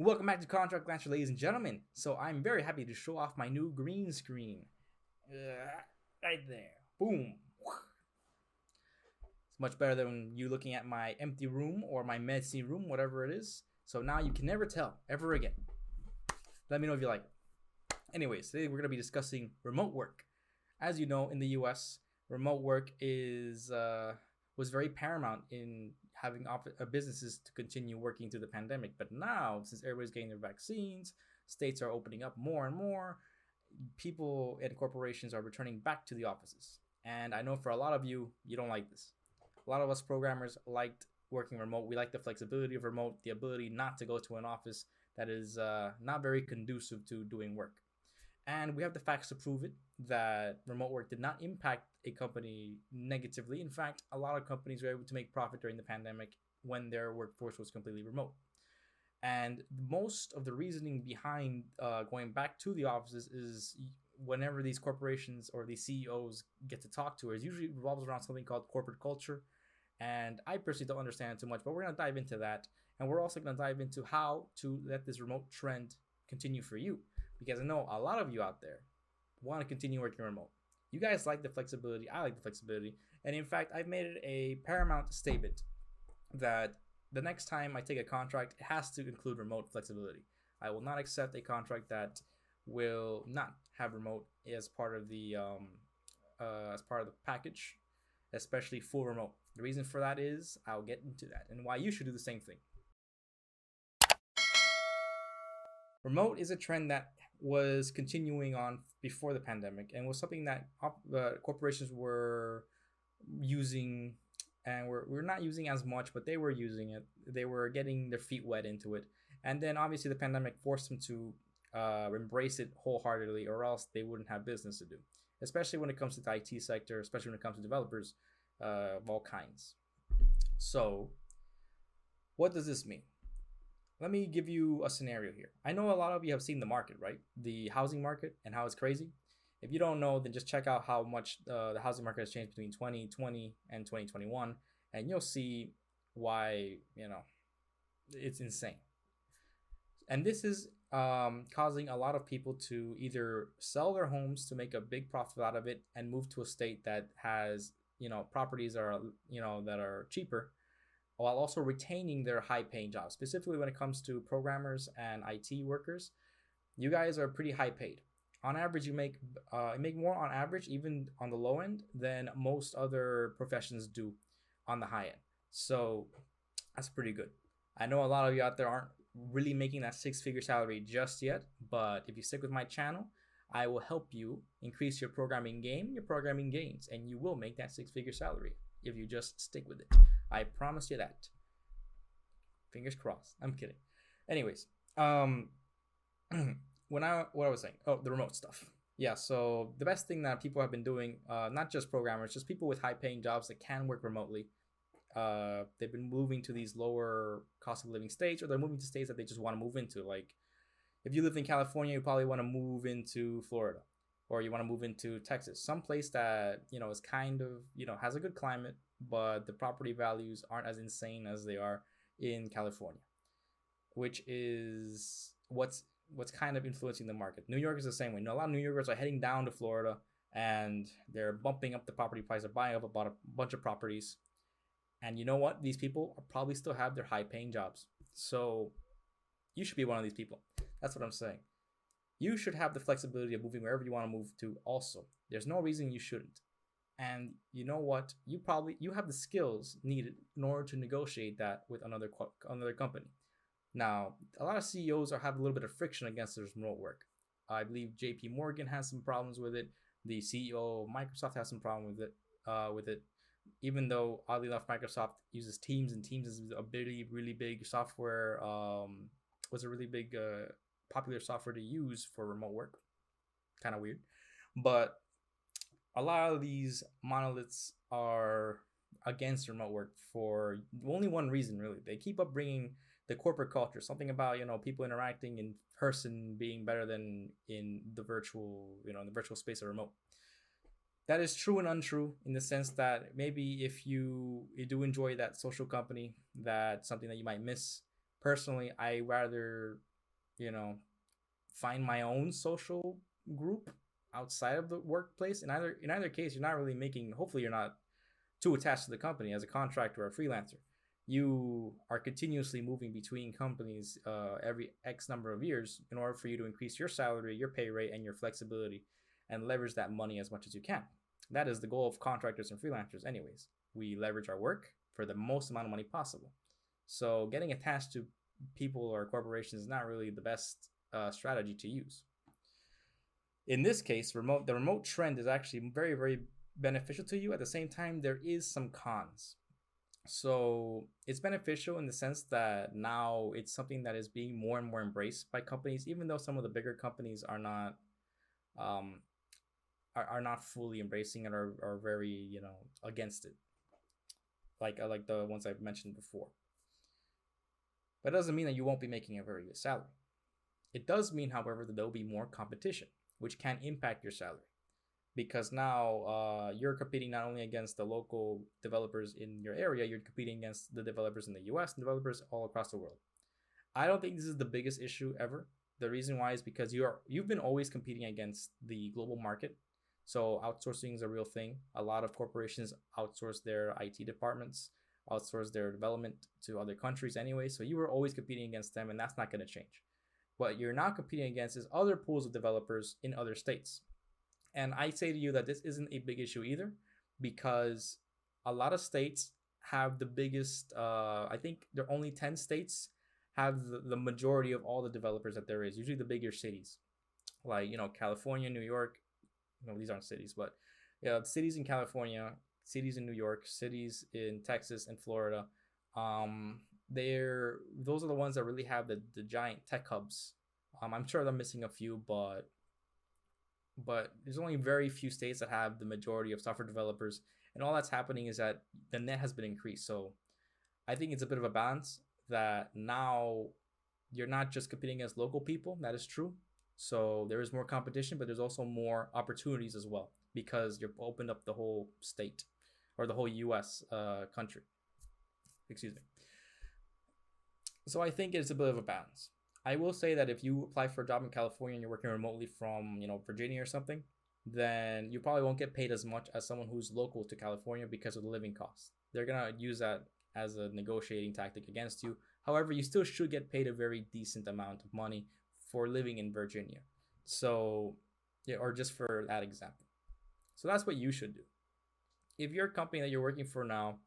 Welcome back to Contract Glancer, ladies and gentlemen. So I'm very happy to show off my new green screen. Right there. Boom. It's much better than you looking at my empty room or my messy room, whatever it is. So now you can never tell, ever again. Let me know if you like it. Anyways, today we're going to be discussing remote work. As you know, in the US, remote work was very paramount in having businesses to continue working through the pandemic. But now, since everybody's getting their vaccines, states are opening up more and more, people and corporations are returning back to the offices. And I know for a lot of you, you don't like this. A lot of us programmers liked working remote. We like the flexibility of remote, the ability not to go to an office that is not very conducive to doing work. And we have the facts to prove it that remote work did not impact a company negatively. In fact, a lot of companies were able to make profit during the pandemic when their workforce was completely remote. And most of the reasoning behind going back to the offices is whenever these corporations or these CEOs get to talk to us, usually revolves around something called corporate culture. And I personally don't understand too much, but we're going to dive into that. And we're also going to dive into how to let this remote trend continue for you. Because I know a lot of you out there want to continue working remote. You guys like the flexibility. I like the flexibility. And in fact, I've made it a paramount statement that the next time I take a contract, it has to include remote flexibility. I will not accept a contract that will not have remote as part of the package, especially full remote. The reason for that is I'll get into that and why you should do the same thing. Remote is a trend that was continuing on before the pandemic and was something that corporations were using, and we're not using as much, but they were using it. They were getting their feet wet into it. And then obviously the pandemic forced them to embrace it wholeheartedly, or else they wouldn't have business to do, especially when it comes to the IT sector, especially when it comes to developers of all kinds. So what does this mean? Let me give you a scenario here. I know a lot of you have seen the market, right? The housing market and how it's crazy. If you don't know, then just check out how much the housing market has changed between 2020 and 2021, and you'll see why, it's insane. And this is causing a lot of people to either sell their homes to make a big profit out of it and move to a state that has, properties that are cheaper, while also retaining their high-paying jobs. Specifically when it comes to programmers and IT workers, you guys are pretty high paid. On average, you make more on average, even on the low end, than most other professions do on the high end. So that's pretty good. I know a lot of you out there aren't really making that six-figure salary just yet, but if you stick with my channel, I will help you increase your programming game, your programming gains, and you will make that six-figure salary if you just stick with it. I promise you that. Fingers crossed. I'm kidding. Anyways, what I was saying, the remote stuff. Yeah, so the best thing that people have been doing, not just programmers, just people with high-paying jobs that can work remotely, they've been moving to these lower cost of living states, or they're moving to states that they just want to move into. Like, if you live in California, you probably want to move into Florida, or you want to move into Texas, some place that, is kind of, has a good climate, but the property values aren't as insane as they are in California, which is what's kind of influencing the market. New York is the same way. A lot of New Yorkers are heading down to Florida, and they're bumping up the property price. They're buying up about a bunch of properties. And you know what? These people probably still have their high-paying jobs. So you should be one of these people. That's what I'm saying. You should have the flexibility of moving wherever you want to move to also. There's no reason you shouldn't. And you know what? You have the skills needed in order to negotiate that with another company. Now, a lot of CEOs have a little bit of friction against this remote work. I believe JP Morgan has some problems with it. The CEO of Microsoft has some problem with it. Even though, oddly enough, Microsoft uses Teams, and Teams is a really, really big software. Was a really big popular software to use for remote work. Kind of weird, but a lot of these monoliths are against remote work for only one reason, really. They keep up bringing the corporate culture, something about, people interacting in person being better than in the virtual, in the virtual space of remote. That is true and untrue in the sense that maybe if you do enjoy that social company, that's something that you might miss. Personally, I rather you know, find my own social group outside of the workplace. In either case, you're not really making. Hopefully, you're not too attached to the company as a contractor or a freelancer. You are continuously moving between companies every X number of years in order for you to increase your salary, your pay rate, and your flexibility, and leverage that money as much as you can. That is the goal of contractors and freelancers, anyways. We leverage our work for the most amount of money possible. So getting attached to people or corporations is not really the best strategy to use. In this case, the remote trend is actually very, very beneficial to you. At the same time, there is some cons. So it's beneficial in the sense that now it's something that is being more and more embraced by companies, even though some of the bigger companies um, are not fully embracing it, or are very, against it, like the ones I've mentioned before. But it doesn't mean that you won't be making a very good salary. It does mean, however, that there will be more competition, which can impact your salary, because now you're competing not only against the local developers in your area, you're competing against the developers in the US and developers all across the world. I don't think this is the biggest issue ever. The reason why is because you've been always competing against the global market. So outsourcing is a real thing. A lot of corporations outsource their IT departments, outsource their development to other countries anyway. So you were always competing against them, and that's not going to change. What you're now competing against is other pools of developers in other states. And I say to you that this isn't a big issue either, because a lot of states have the biggest, I think there are only 10 states have the majority of all the developers that there is, usually the bigger cities, like, California, New York. These aren't cities, but cities in California, cities in New York, cities in Texas and Florida. Those are the ones that really have the giant tech hubs. I'm sure they're missing a few, but there's only very few states that have the majority of software developers, and all that's happening is that the net has been increased. So I think it's a bit of a balance that now you're not just competing against local people. That is true. So there is more competition, but there's also more opportunities as well, because you've opened up the whole state, or the whole US country. Excuse me. So I think it's a bit of a balance. I will say that if you apply for a job in California and you're working remotely from, Virginia or something, then you probably won't get paid as much as someone who's local to California because of the living costs. They're going to use that as a negotiating tactic against you. However, you still should get paid a very decent amount of money for living in Virginia. So, yeah, or just for that example. So that's what you should do. If your company that you're working for now,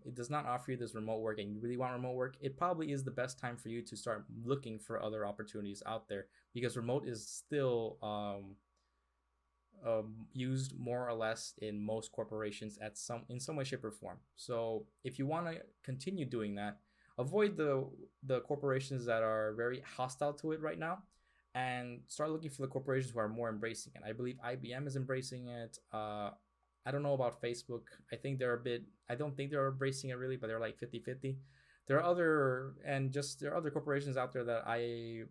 it does not offer you this remote work and you really want remote work, it probably is the best time for you to start looking for other opportunities out there, because remote is still used more or less in most corporations in some way, shape, or form. So if you want to continue doing that, avoid the corporations that are very hostile to it right now, and start looking for the corporations who are more embracing it. I believe IBM is embracing it. I don't know about Facebook. I don't think they're embracing it really, but they're like 50-50. There are other corporations out there that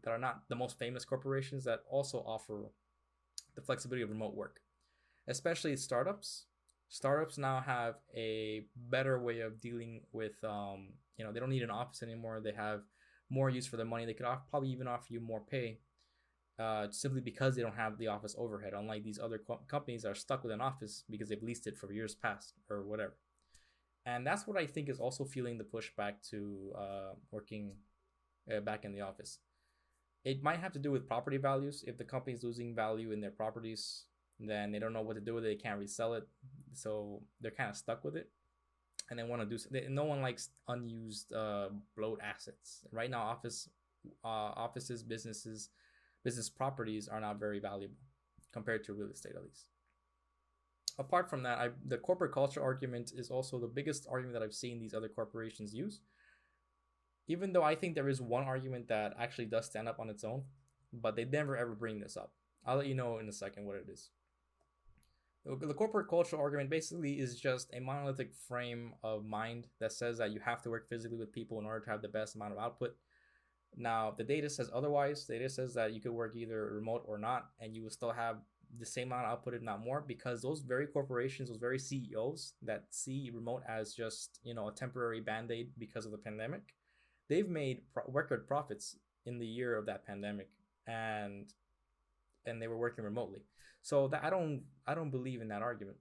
are not the most famous corporations that also offer the flexibility of remote work, especially startups. Startups now have a better way of dealing with, they don't need an office anymore. They have more use for their money. They could probably even offer you more pay, simply because they don't have the office overhead, unlike these other companies that are stuck with an office because they've leased it for years past or whatever. And that's what I think is also fueling the pushback to working back in the office. It might have to do with property values. If the company is losing value in their properties, then they don't know what to do with it. They can't resell it, so they're kind of stuck with it, and they want to do. No one likes unused bloat assets. Right now, offices, business properties are not very valuable compared to real estate, at least. Apart from that, the corporate culture argument is also the biggest argument that I've seen these other corporations use. Even though I think there is one argument that actually does stand up on its own, but they never ever bring this up. I'll let you know in a second what it is. The corporate culture argument basically is just a monolithic frame of mind that says that you have to work physically with people in order to have the best amount of output. Now, the data says otherwise. The data says that you could work either remote or not, and you will still have the same amount of output, if not more, because those very corporations, those very CEOs that see remote as just, a temporary band-aid because of the pandemic, they've made record profits in the year of that pandemic, and they were working remotely. So that I don't believe in that argument.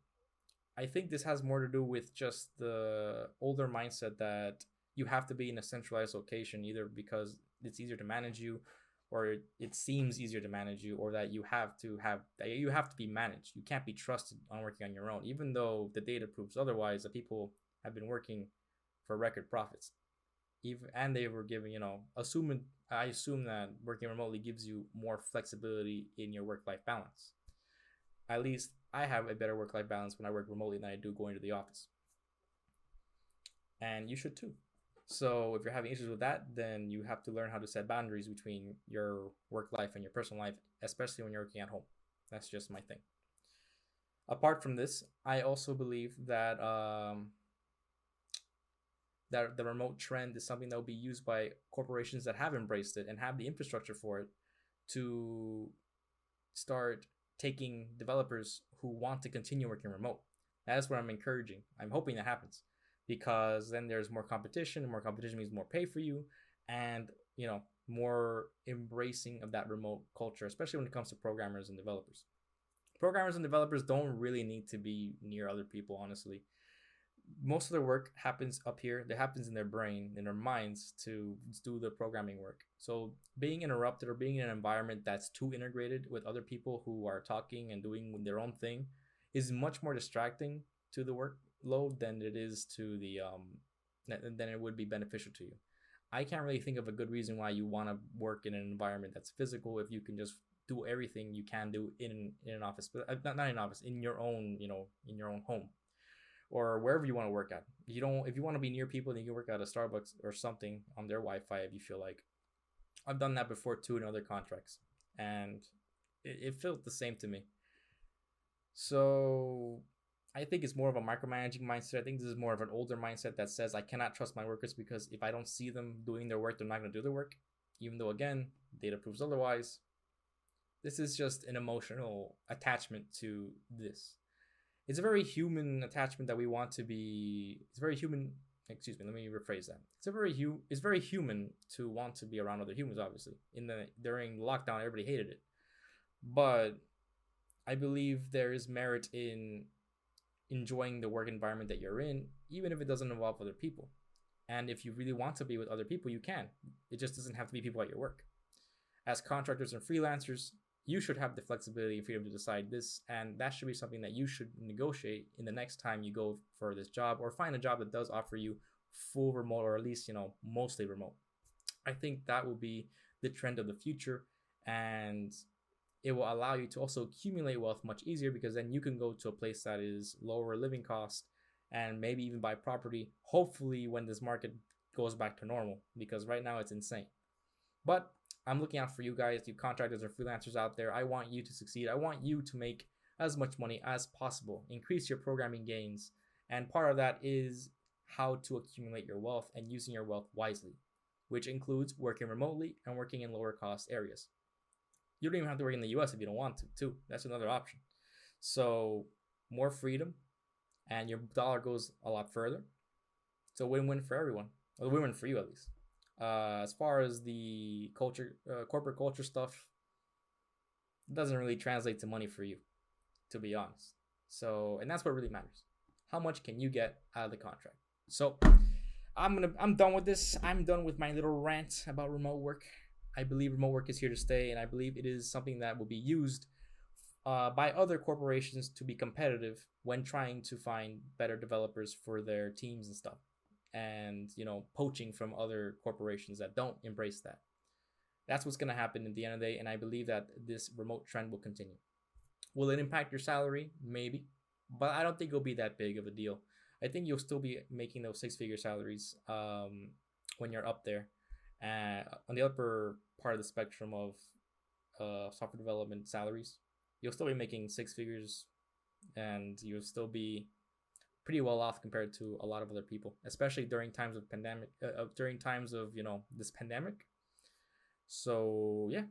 I think this has more to do with just the older mindset that you have to be in a centralized location, either because it's easier to manage you, or it seems easier to manage you, or that you have to be managed. You can't be trusted on working on your own, even though the data proves otherwise. That people have been working for record profits, even and they were given, I assume that working remotely gives you more flexibility in your work life balance. At least I have a better work life balance when I work remotely than I do going to the office. And you should too. So if you're having issues with that, then you have to learn how to set boundaries between your work life and your personal life, especially when you're working at home. That's just my thing. Apart from this, I also believe that that the remote trend is something that will be used by corporations that have embraced it and have the infrastructure for it to start taking developers who want to continue working remote. That's what I'm encouraging. I'm hoping that happens, because then there's more competition, and more competition means more pay for you, and more embracing of that remote culture, especially when it comes to programmers and developers. Programmers and developers don't really need to be near other people, honestly. Most of their work happens up here. That happens in their brain, in their minds, to do the programming work. So being interrupted or being in an environment that's too integrated with other people who are talking and doing their own thing is much more distracting to the workload than it is to the than it would be beneficial to you. I can't really think of a good reason why you want to work in an environment that's physical if you can just do everything you can do in an office, but not in an office, in your own, in your own home, or wherever you want to work at. If you want to be near people, then you can work at a Starbucks or something on their Wi-Fi if you feel like. I've done that before too in other contracts, and it felt the same to me. So I think it's more of a micromanaging mindset. I think this is more of an older mindset that says I cannot trust my workers, because if I don't see them doing their work, they're not going to do their work, even though, again, data proves otherwise. This is just an emotional attachment to this. It's a very human attachment that we want to be. It's very human. Excuse me. Let me rephrase that. It's very human to want to be around other humans. Obviously, during lockdown, everybody hated it, but I believe there is merit in enjoying the work environment that you're in, even if it doesn't involve other people. And if you really want to be with other people, you can. It just doesn't have to be people at your work. As contractors and freelancers, you should have the flexibility and freedom to decide this, and that should be something that you should negotiate in the next time you go for this job, or find a job that does offer you full remote, or at least, mostly remote. I think that will be the trend of the future, and it will allow you to also accumulate wealth much easier, because then you can go to a place that is lower living cost and maybe even buy property, hopefully when this market goes back to normal, because right now it's insane. But I'm looking out for you guys, you contractors or freelancers out there. I want you to succeed. I want you to make as much money as possible, increase your programming gains, and part of that is how to accumulate your wealth and using your wealth wisely, which includes working remotely and working in lower cost areas. You don't even have to work in the US if you don't want to, too. That's another option. So more freedom, and your dollar goes a lot further. It's a win-win for everyone, or a win-win for you at least. As far as the corporate culture stuff, it doesn't really translate to money for you, to be honest. So, and that's what really matters. How much can you get out of the contract? So, I'm done with this. I'm done with my little rant about remote work. I believe remote work is here to stay, and I believe it is something that will be used by other corporations to be competitive when trying to find better developers for their teams and stuff, and poaching from other corporations that don't embrace that. That's what's going to happen at the end of the day, and I believe that this remote trend will continue. Will it impact your salary? Maybe, but I don't think it'll be that big of a deal. I think you'll still be making those six-figure salaries when you're up there, on the upper part of the spectrum of software development salaries. You'll still be making six figures, and you'll still be pretty well off compared to a lot of other people, especially during times of pandemic, during times of this pandemic. So yeah,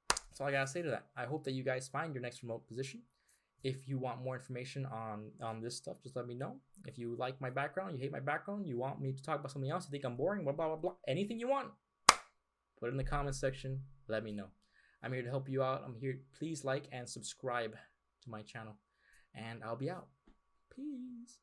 that's all I gotta say to that. I hope that you guys find your next remote position. If you want more information on this stuff, just let me know. If you like my background, you hate my background, you want me to talk about something else, you think I'm boring, blah blah blah blah, anything you want, Put it in the comment section. Let me know. I'm here to help you out. I'm here. Please like and subscribe to my channel. And I'll be out. Peace.